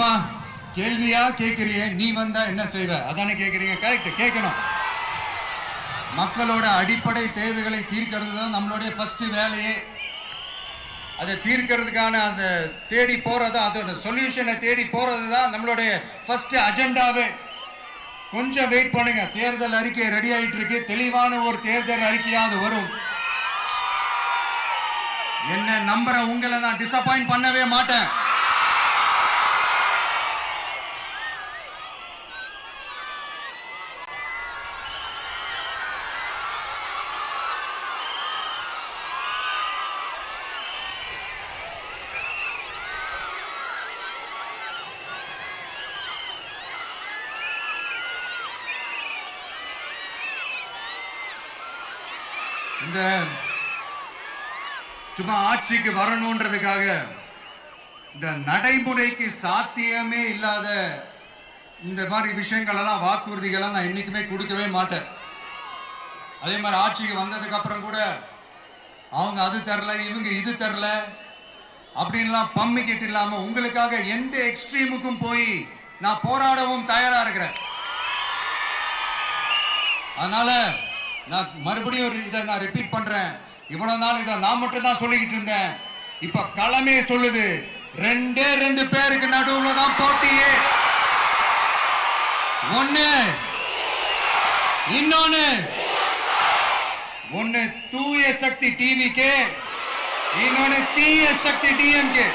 ஏமா கேள்வியா கேட்கறிய, நீ வந்தா என்ன செய்வ அதானே கேட்கறீங்க. கரெக்ட், கேட்கணும். மக்களோட அடிப்படை தேவைகளை தீர்க்கிறது தான் நம்மளுடைய ஃபர்ஸ்ட் வேலையே. அதை தீர்க்கிறதுக்கான அந்த தேடி போறது, அதோட சொல்யூஷனை தேடி போறது தான் நம்மளுடைய ஃபர்ஸ்ட் அஜெண்டாவே. கொஞ்சம் வெயிட் பண்ணுங்க, தேர்தல் அறிக்கை ரெடி ஆயிட்டு இருக்கு. தெளிவான ஒரு தேர்தல் அறிக்கையாவது வரும். என்ன நம்புற உங்களை நான் டிசப்பாயிண்ட் பண்ணவே மாட்டேன். இந்த சும்மா ஆட்சிக்கு வரணும்ன்றதுக்காக இந்த நடைமுறைக்கு சாத்தியமே இல்லாத இந்த மாதிரி விஷயங்கள் எல்லாம், வாக்குறுதிகளை நான் என்னைக்குமே கொடுக்கவே மாட்டேன். அதே மாதிரி ஆட்சிக்கு வந்ததுக்கு அப்புறம் கூட அவங்க அது தரல, இவங்க இது தரல அப்படின்லாம் பம்மிக்கிட்டு இல்லாம உங்களுக்காக எந்த எக்ஸ்ட்ரீமுக்கும் போய் நான் போராடவும் தயாரா இருக்கிறேன். அதனால நான் மறுபடியும் இதை நான் ரிப்பீட் பண்றேன். இவ்வளவு நாள் இதை நான் மட்டும் தான் சொல்லிக்கிட்டு இருந்தேன். இப்ப களமே சொல்லுது, ரெண்டு பேருக்கு நடுவுல தான் போட்டியே. ஒன்னு தூய சக்தி டிவிக்கு, இன்னொன்னு தீய சக்தி டிஎம்கே.